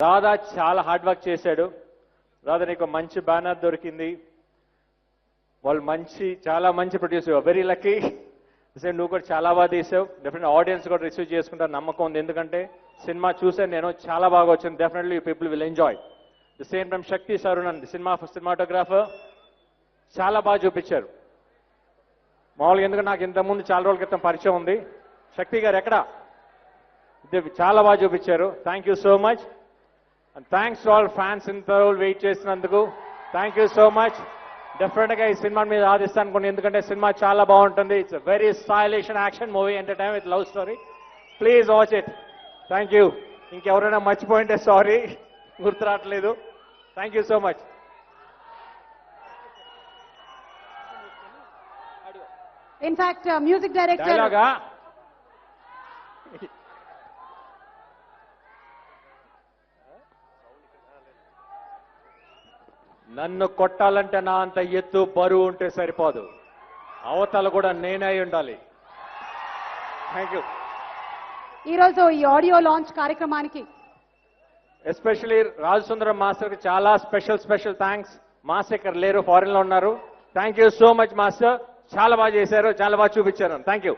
రాధా చాలా hard work చేశాడు. రాధా నీకు మంచి బ్యానర్ దొరికింది. వాళ్ళు చాలా మంచి ప్రొడ్యూసర్, వెరీ లక్కీ. నువ్వు కూడా చాలా బాగా తీసావు. డెఫినెట్ ఆడియన్స్ కూడా రిసీవ్ చేసుకుంటారు నమ్మకం ఉంది, ఎందుకంటే సినిమా చూసాను నేను, చాలా బాగా వచ్చింది. Definitely people will enjoy. The same time Shakti Saravanan cinematographer చాలా బాగా చూపించారు. మామూలుగా ఎందుకంటే నాకు ఇంతకుముందు చాలా రోజుల క్రితం పరిచయం ఉంది. శక్తి గారు ఎక్కడ, చాలా బాగా చూపించారు. Thank you so much. And thanks to all fans ఇంత రోజులు వెయిట్ చేసినందుకు. Thank you so much. డెఫినెట్గా ఈ సినిమా మీద ఆదిస్తాను అనుకోండి, ఎందుకంటే సినిమా చాలా బాగుంటుంది. It's very stylish and action movie, entertain with love story. Please watch it. Thank you. ఇంకెవరైనా మర్చిపోయింటే సారీ, గుర్తు రావట్లేదు. Thank you so much. In fact music director డైలాగా నన్ను కొట్టాలంటే నా అంత ఎత్తు బరువు ఉంటే సరిపోదు, అవతల కూడా నేనే ఉండాలి. Thank you. ఈరోజు ఈ ఆడియో లాంచ్ కార్యక్రమానికి ఎస్పెషలీ రాజసుందరం మాస్టర్కి చాలా స్పెషల్ థ్యాంక్స్. మాస్టర్ ఇక్కడ లేరు, ఫారెన్ లో ఉన్నారు. Thank you so much master. చాలా బాగా చేశారు, చాలా బాగా చూపించారు. Thank you.